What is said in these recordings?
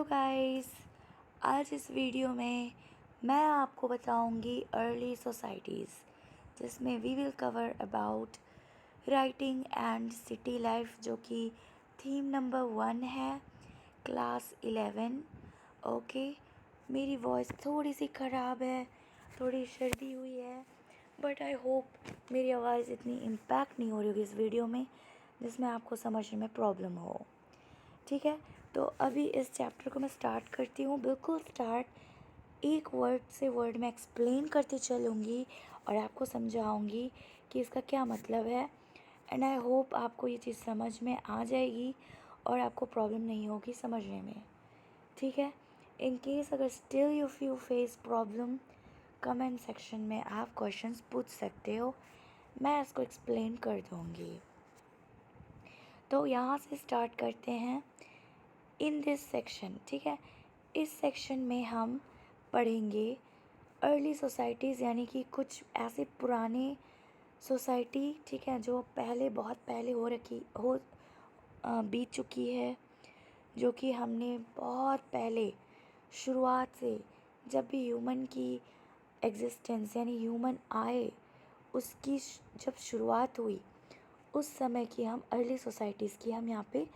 Guys, आज इस video में मैं आपको बताऊंगी अर्ली सोसाइटीज़, जिसमें we will cover about writing and city life, जो कि थीम नंबर 1 है, क्लास 11। ओके, मेरी वॉइस थोड़ी सी ख़राब है, थोड़ी सर्दी हुई है, बट आई होप मेरी आवाज़ इतनी इम्पैक्ट नहीं हो रही होगी इस वीडियो में जिसमें आपको समझने में प्रॉब्लम हो। ठीक है, तो अभी इस चैप्टर को मैं स्टार्ट करती हूँ, बिल्कुल स्टार्ट। एक वर्ड से वर्ड में एक्सप्लेन करती चलूँगी और आपको समझाऊँगी कि इसका क्या मतलब है। एंड आई होप आपको ये चीज़ समझ में आ जाएगी और आपको प्रॉब्लम नहीं होगी समझने में। ठीक है, इन केस अगर still you face problem, comment section में आप क्वेश्चंस पूछ सकते हो, मैं इसको एक्सप्लेन कर दूँगी। तो यहाँ से स्टार्ट करते हैं इन दिस सेक्शन। ठीक है, इस सेक्शन में हम पढ़ेंगे अर्ली सोसाइटीज़, यानी कि कुछ ऐसे पुराने सोसाइटी, ठीक है, जो पहले बहुत पहले बीत चुकी है, जो कि हमने बहुत पहले शुरुआत से, जब भी ह्यूमन की एग्जिस्टेंस यानी ह्यूमन आए, उसकी जब शुरुआत हुई उस समय की हम अर्ली सोसाइटीज़ की हम यहाँ पे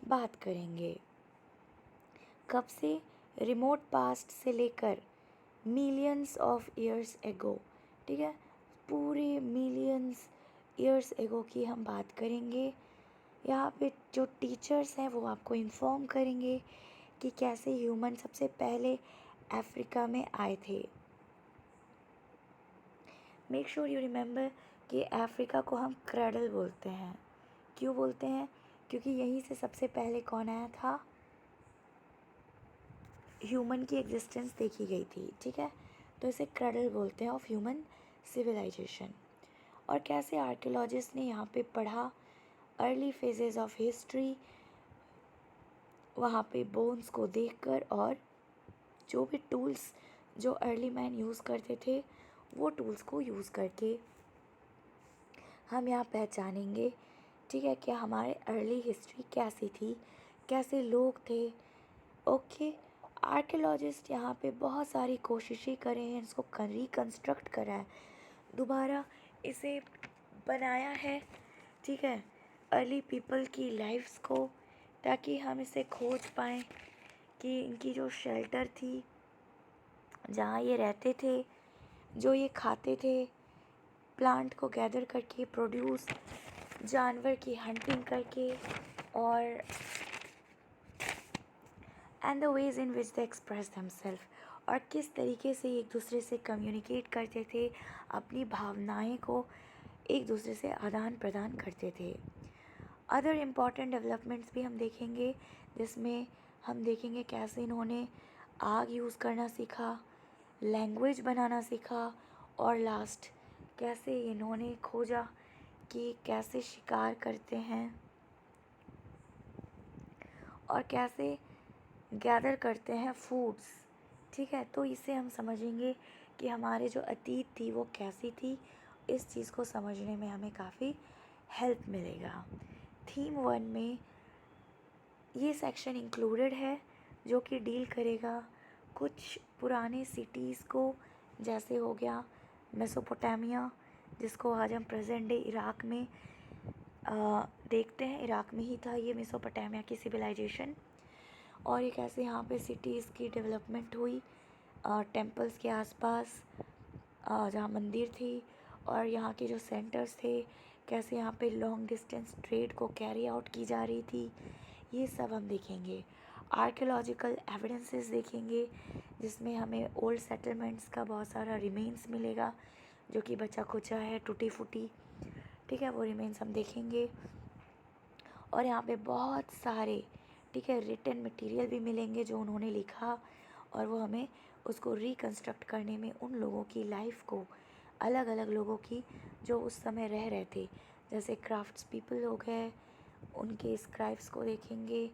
बात करेंगे। कब से? रिमोट पास्ट से लेकर मिलियंस ऑफ ईयर्स एगो। ठीक है, पूरे मिलियंस ईयर्स एगो की हम बात करेंगे। यहाँ पे जो टीचर्स हैं वो आपको इन्फॉर्म करेंगे कि कैसे ह्यूमन सबसे पहले अफ्रीका में आए थे। मेक श्योर यू रिमेंबर कि अफ्रीका को हम क्रैडल बोलते हैं। क्यों बोलते हैं? क्योंकि यहीं से सबसे पहले कौन आया था? ह्यूमन की एग्जिस्टेंस देखी गई थी। ठीक है, तो इसे क्रैडल बोलते हैं ऑफ ह्यूमन सिविलाइजेशन। और कैसे आर्कियोलॉजिस्ट ने यहाँ पे पढ़ा अर्ली फेजेस ऑफ हिस्ट्री, वहाँ पे बोन्स को देखकर, और जो भी टूल्स जो अर्ली मैन यूज़ करते थे वो टूल्स को यूज़ करके हम यहाँ पहचानेंगे। ठीक है, कि हमारे अर्ली हिस्ट्री कैसी थी, कैसे लोग थे। ओके, आर्कियोलॉजिस्ट यहाँ पे बहुत सारी कोशिशें करे हैं, इसको रिकन्स्ट्रक्ट करा है, दोबारा इसे बनाया है। ठीक है, अर्ली पीपल की लाइफ्स को, ताकि हम इसे खोज पाएँ कि इनकी जो शेल्टर थी, जहाँ ये रहते थे, जो ये खाते थे, प्लांट को गैदर करके प्रोड्यूस, जानवर की हंटिंग करके, और and the ways in which they express themselves, और किस तरीके से एक दूसरे से कम्युनिकेट करते थे, अपनी भावनाएं को एक दूसरे से आदान प्रदान करते थे। अदर इम्पॉर्टेंट डेवलपमेंट्स भी हम देखेंगे, जिसमें हम देखेंगे कैसे इन्होंने आग यूज़ करना सीखा, लैंग्वेज बनाना सीखा, और लास्ट कैसे इन्होंने खोजा कि कैसे शिकार करते हैं और कैसे गैदर करते हैं फूड्स। ठीक है, तो इसे हम समझेंगे कि हमारे जो अतीत थी वो कैसी थी। इस चीज़ को समझने में हमें काफ़ी हेल्प मिलेगा। थीम 1 में ये सेक्शन इंक्लूडेड है, जो कि डील करेगा कुछ पुराने सिटीज़ को, जैसे हो गया मेसोपोटामिया, जिसको आज हम प्रेजेंट डे इराक में देखते हैं। इराक में ही था ये मेसोपोटामिया की सिविलाइजेशन। और ये कैसे यहाँ पे सिटीज़ की डेवलपमेंट हुई, टेम्पल्स के आसपास, जहाँ मंदिर थी, और यहाँ के जो सेंटर्स थे, कैसे यहाँ पे लॉन्ग डिस्टेंस ट्रेड को कैरी आउट की जा रही थी, ये सब हम देखेंगे। आर्कियोलॉजिकल एविडेंसेस देखेंगे, जिसमें हमें ओल्ड सेटलमेंट्स का बहुत सारा रिमेन्स मिलेगा, जो कि बचा खुचा है, टूटी फूटी। ठीक है, वो रिमेन्स हम देखेंगे। और यहाँ पे बहुत सारे, ठीक है, रिटन मटेरियल भी मिलेंगे जो उन्होंने लिखा, और वो हमें उसको रिकन्स्ट्रक्ट करने में उन लोगों की लाइफ को, अलग अलग लोगों की जो उस समय रह रहे थे, जैसे क्राफ्ट्स पीपल हो गए, उनके स्क्राइब्स को देखेंगे,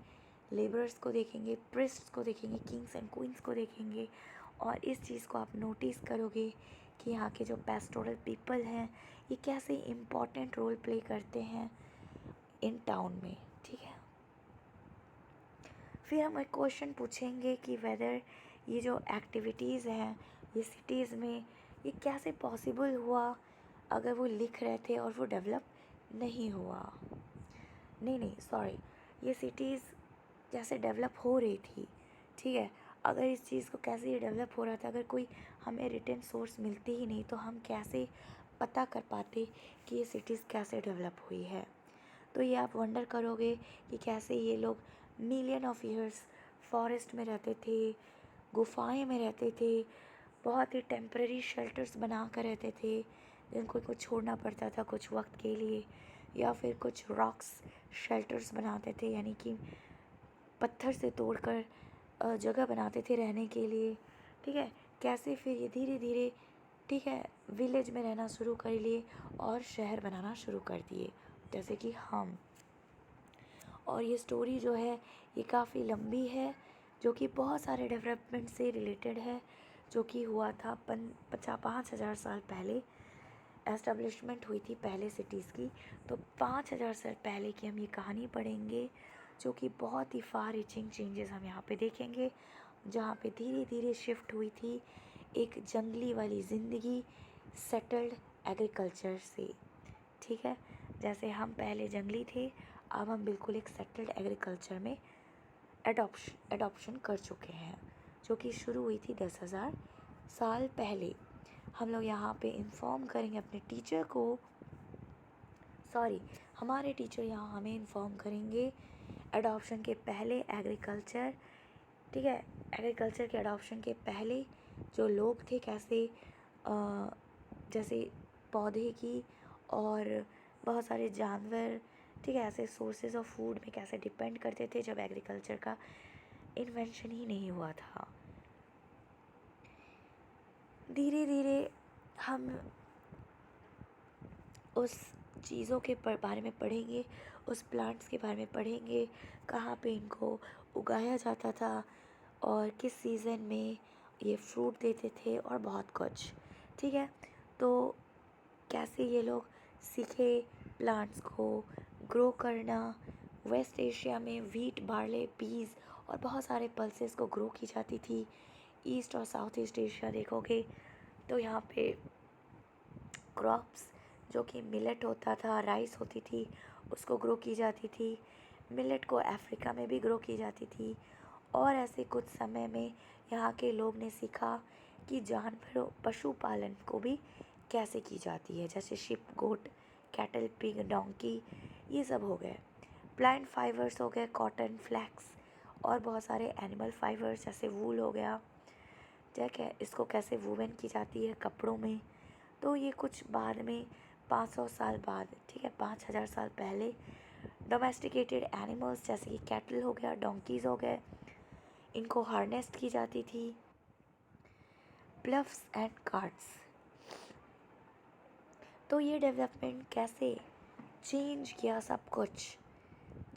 लेबरर्स को देखेंगे, प्रिस्ट्स को देखेंगे, किंग्स एंड क्वींस को देखेंगे। और इस चीज़ को आप नोटिस करोगे कि यहाँ के जो पेस्टोरल पीपल हैं, ये कैसे इम्पॉर्टेंट रोल प्ले करते हैं इन टाउन में। ठीक है, फिर हम एक क्वेश्चन पूछेंगे कि वेदर ये जो एक्टिविटीज़ हैं ये सिटीज़ में ये कैसे पॉसिबल हुआ अगर वो लिख रहे थे और वो डेवलप नहीं हुआ। नहीं सॉरी, ये सिटीज़ जैसे डेवलप हो रही थी, ठीक है, अगर इस चीज़ को कैसे ये डेवलप हो रहा था, अगर कोई हमें रिटन सोर्स मिलती ही नहीं तो हम कैसे पता कर पाते कि ये सिटीज़ कैसे डेवलप हुई है। तो ये आप वंडर करोगे कि कैसे ये लोग मिलियन ऑफ ईयर्स फॉरेस्ट में रहते थे, गुफाएं में रहते थे, बहुत ही टेम्पररी शेल्टर्स बना कर रहते थे जिनको कुछ छोड़ना पड़ता था कुछ वक्त के लिए, या फिर कुछ रॉक्स शेल्टर्स बनाते थे यानी कि पत्थर से तोड़कर जगह बनाते थे रहने के लिए, ठीक है। कैसे फिर ये धीरे धीरे, ठीक है, विलेज में रहना शुरू कर लिए और शहर बनाना शुरू कर दिए जैसे कि हम। और ये स्टोरी जो है ये काफ़ी लंबी है जो कि बहुत सारे डेवलपमेंट से रिलेटेड है जो कि हुआ था 5,000 साल पहले एस्टेब्लिशमेंट हुई थी पहले सिटीज़ की। तो 5,000 साल पहले की हम ये कहानी पढ़ेंगे जो कि बहुत ही फार रीचिंग चेंजेस हम यहाँ पे देखेंगे, जहाँ पे धीरे धीरे शिफ्ट हुई थी एक जंगली वाली ज़िंदगी सेटल्ड एग्रीकल्चर से, ठीक है। जैसे हम पहले जंगली थे, अब हम बिल्कुल एक सेटल्ड एग्रीकल्चर में एडॉप्शन कर चुके हैं जो कि शुरू हुई थी 10,000 साल पहले। हम लोग यहाँ पे इन्फॉर्म करेंगे अपने टीचर को, सॉरी हमारे टीचर यहाँ हमें इन्फॉर्म करेंगे एडॉप्शन के पहले एग्रीकल्चर, ठीक है, एग्रीकल्चर के एडॉप्शन के पहले जो लोग थे कैसे जैसे पौधे की और बहुत सारे जानवर, ठीक है, ऐसे सोर्सेज ऑफ फूड में कैसे डिपेंड करते थे जब एग्रीकल्चर का इन्वेंशन ही नहीं हुआ था। धीरे धीरे हम उस चीज़ों के बारे में पढ़ेंगे, उस प्लांट्स के बारे में पढ़ेंगे, कहाँ पे इनको उगाया जाता था और किस सीज़न में ये फ्रूट देते थे और बहुत कुछ, ठीक है। तो कैसे ये लोग सीखे प्लांट्स को ग्रो करना। वेस्ट एशिया में वीट, बार्ले, पीज़ और बहुत सारे पल्सेस को ग्रो की जाती थी। ईस्ट और साउथ ईस्ट एशिया देखोगे तो यहाँ पे क्रॉप्स जो कि मिलेट होता था, राइस होती थी, उसको ग्रो की जाती थी। मिलेट को अफ्रीका में भी ग्रो की जाती थी। और ऐसे कुछ समय में यहाँ के लोग ने सीखा कि जानवरों पशुपालन को भी कैसे की जाती है, जैसे शिप, गोट, कैटल, पिग, डोंकी, ये सब हो गए। प्लांट फाइबर्स हो गए, कॉटन, फ्लैक्स और बहुत सारे एनिमल फाइबर्स जैसे वूल हो गया, ठीक है, इसको कैसे वूवन की जाती है कपड़ों में। तो ये कुछ बाद में 500 साल बाद, ठीक है, 5,000 साल पहले डोमेस्टिकेटेड एनिमल्स जैसे कि कैटल हो गया, डोंकीज़ हो गए, इनको हार्नेस्ट की जाती थी। ब्लफ्स एंड कार्ड्स, तो ये डेवलपमेंट कैसे चेंज किया सब कुछ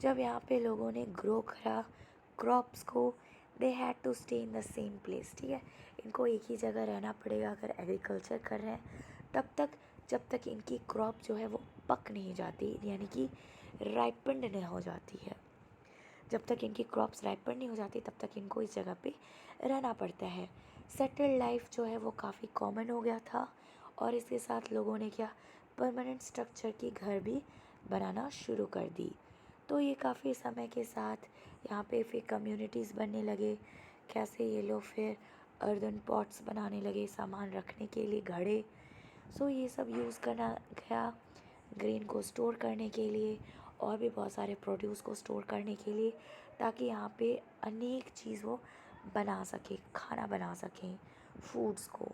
जब यहाँ पे लोगों ने ग्रो करा क्रॉप्स को। They had to stay in the same place, ठीक है, इनको एक ही जगह रहना पड़ेगा अगर एग्रीकल्चर कर रहे हैं तब तक, जब तक इनकी क्रॉप जो है वो पक नहीं जाती, यानी कि राइपेंड नहीं हो जाती है। जब तक इनकी क्रॉप्स राइपेंड नहीं हो जाती तब तक इनको इस जगह पे रहना पड़ता है। सेटल्ड लाइफ जो है वो काफ़ी कॉमन हो गया था और इसके साथ लोगों ने क्या परमानेंट स्ट्रक्चर की घर भी बनाना शुरू कर दी। तो ये काफ़ी समय के साथ यहाँ पे फिर कम्युनिटीज़ बनने लगे, कैसे ये लोग फिर अर्दन पॉट्स बनाने लगे सामान रखने के लिए, घड़े। सो ये सब यूज़ करना गया ग्रेन को स्टोर करने के लिए और भी बहुत सारे प्रोड्यूस को स्टोर करने के लिए, ताकि यहाँ पे अनेक चीज़ वो बना सके, खाना बना सकें, फूड्स को,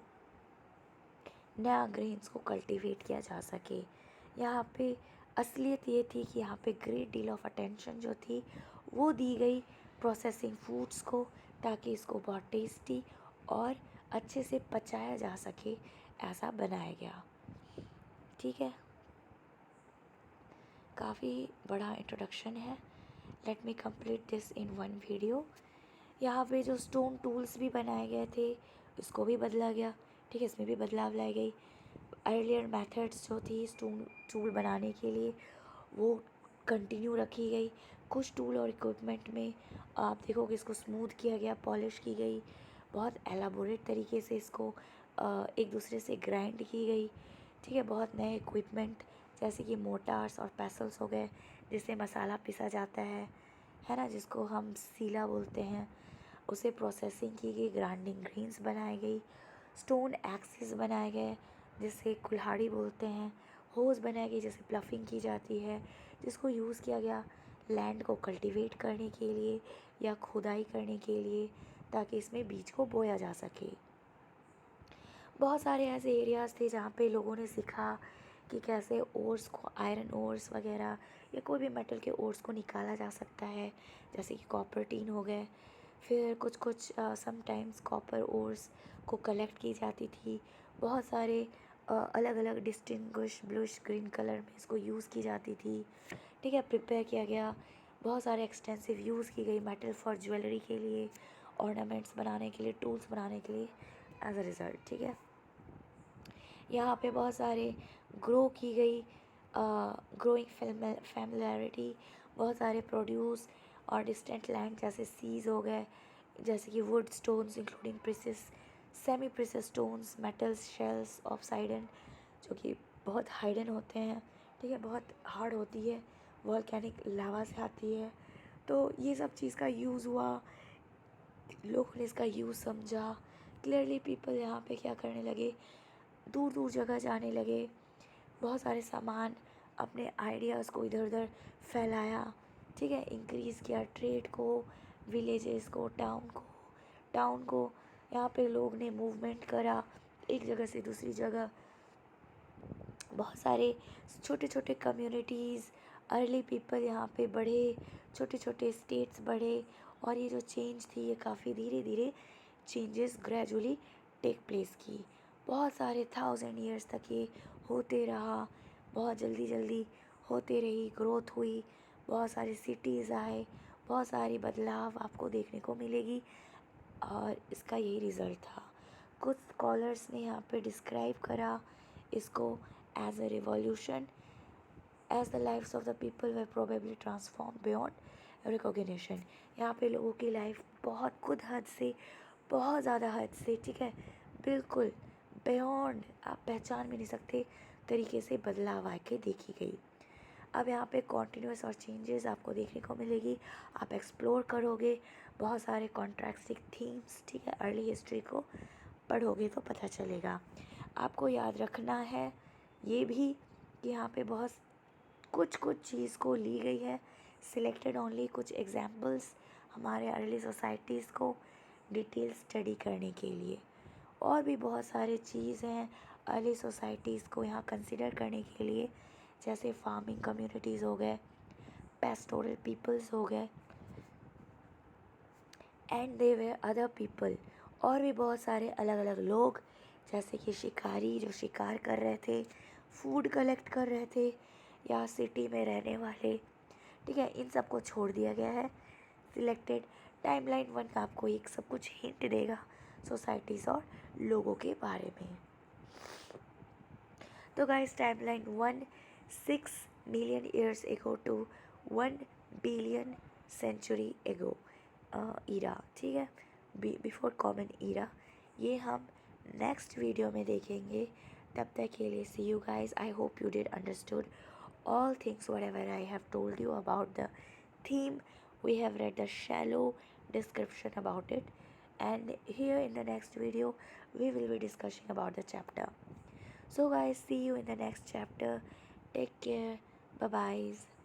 नया ग्रेन्स को कल्टीवेट किया जा सके। यहाँ पे असलियत ये थी कि यहाँ पे ग्रेट डील ऑफ अटेंशन जो थी वो दी गई प्रोसेसिंग फूड्स को, ताकि इसको बहुत टेस्टी और अच्छे से पचाया जा सके, ऐसा बनाया गया, ठीक है। काफ़ी बड़ा इंट्रोडक्शन है, let me complete this in one video. यहाँ पे जो स्टोन टूल्स भी बनाए गए थे इसको भी बदला गया, ठीक है, इसमें भी बदलाव लाई गई। अर्लियर मेथड्स जो थी स्टोन टूल बनाने के लिए वो कंटिन्यू रखी गई, कुछ टूल और इक्विपमेंट में आप देखोगे इसको स्मूथ किया गया, पॉलिश की गई, बहुत एलाबोरेट तरीके से इसको एक दूसरे से ग्राइंड की गई। ठीक है, बहुत नए इक्विपमेंट जैसे कि मोटार्स और पेसल्स हो गए जिससे मसाला पिसा जाता है ना, जिसको हम सीला बोलते हैं, उसे प्रोसेसिंग की गई, ग्राइंडिंग ग्रीन्स बनाई गई, स्टोन एक्सिस बनाए गए जिसे कुल्हाड़ी बोलते हैं, होज बनाई गई जिसे प्लफिंग की जाती है, जिसको यूज़ किया गया लैंड को कल्टीवेट करने के लिए या खुदाई करने के लिए ताकि इसमें बीज को बोया जा सके। बहुत सारे ऐसे एरियाज़ थे जहाँ पे लोगों ने सीखा कि कैसे ओर्स को, आयरन ओर्स वगैरह या कोई भी मेटल के ओर्स को निकाला जा सकता है, जैसे कि कॉपर टीन हो गए। फिर कुछ कुछ समटाइम्स कॉपर ओर्स को कलेक्ट की जाती थी, बहुत सारे अलग अलग डिस्टिंग्विश ब्लूइश ग्रीन कलर में इसको यूज़ की जाती थी। ठीक है, प्रिपेयर किया गया, बहुत सारे एक्सटेंसिव यूज़ की गई मेटल फॉर ज्वेलरी के लिए, ऑर्नामेंट्स बनाने के लिए, टूल्स बनाने के लिए एज अ रिज़ल्ट। ठीक है, यहाँ पे बहुत सारे ग्रो की गई ग्रोइंग फैमिलियरिटी, बहुत सारे प्रोड्यूस और डिस्टेंट लैंड जैसे सीज हो गए, जैसे कि wood stones including precious, semi precious stones, metals, shells, ऑक्साइडन जो कि बहुत हाइडन होते हैं। ठीक है, बहुत हार्ड होती है, वॉल्केनिक लावा से आती है। तो ये सब चीज़ का यूज़ हुआ, लोगों ने इसका यूज़ समझा। क्लियरली पीपल यहाँ पे क्या करने लगे, दूर दूर जगह जाने लगे, बहुत सारे सामान, अपने आइडियाज़ को इधर उधर फैलाया। ठीक है, इंक्रीज़ किया ट्रेड को, विलेजेस को, टाउन को यहाँ पे लोग ने मूवमेंट करा एक जगह से दूसरी जगह। बहुत सारे छोटे छोटे कम्युनिटीज़, अर्ली पीपल यहाँ पे बढ़े, छोटे छोटे स्टेट्स बढ़े, और ये जो चेंज थी ये काफ़ी धीरे धीरे चेंजेस ग्रेजुअली टेक प्लेस की। बहुत सारे 1000 ईयर्स तक ये होते रहा, बहुत जल्दी जल्दी होते रही, ग्रोथ हुई, बहुत सारे सिटीज़ आए, बहुत सारी बदलाव आपको देखने को मिलेगी, और इसका यही रिज़ल्ट था। कुछ स्कॉलर्स ने यहाँ पे डिस्क्राइब करा इसको as a revolution, as the lifes of the people were probably transform beyond recognition. यहाँ पे लोगों की लाइफ बहुत खुद हद से, बहुत ज़्यादा हद से, ठीक है, बिल्कुल बियॉन्ड, आप पहचान भी नहीं सकते तरीके से बदलाव आके देखी गई। अब यहाँ पे कॉन्टीन्यूस और चेंजेस आपको देखने को मिलेगी, आप एक्सप्लोर करोगे, बहुत सारे कॉन्ट्रास्टिंग थीम्स, ठीक है, अर्ली हिस्ट्री को पढ़ोगे तो पता चलेगा। आपको याद रखना है ये भी कि यहाँ पे बहुत कुछ चीज़ को ली गई है, सिलेक्टेड ओनली कुछ एग्जाम्पल्स हमारे अर्ली सोसाइटीज़ को डिटेल स्टडी करने के लिए। और भी बहुत सारे चीज़ हैं अर्ली सोसाइटीज़ को यहाँ कंसिडर करने के लिए, जैसे फार्मिंग कम्युनिटीज़ हो गए, पेस्टोरल पीपल्स हो गए, and they way other people, और भी बहुत सारे अलग अलग लोग, जैसे कि शिकारी जो शिकार कर रहे थे, फूड कलेक्ट कर रहे थे, या सिटी में रहने वाले। ठीक है, इन सब को छोड़ दिया गया है। सिलेक्टेड टाइमलाइन 1 का आपको एक सब कुछ हिंट देगा सोसाइटीज़ और लोगों के बारे में। तो guys, timeline 1 6 million years ago to 1 billion century ago era, ठीक है, बिफोर कॉमन ईरा, ये हम नेक्स्ट वीडियो में देखेंगे। तब तक के लिए see you guys, I hope you did understood all things whatever I have told you about the theme. We have read the shallow description about it, and here in the next video we will be discussing about the chapter. So guys, see you in the next chapter. Take care. Bye bye.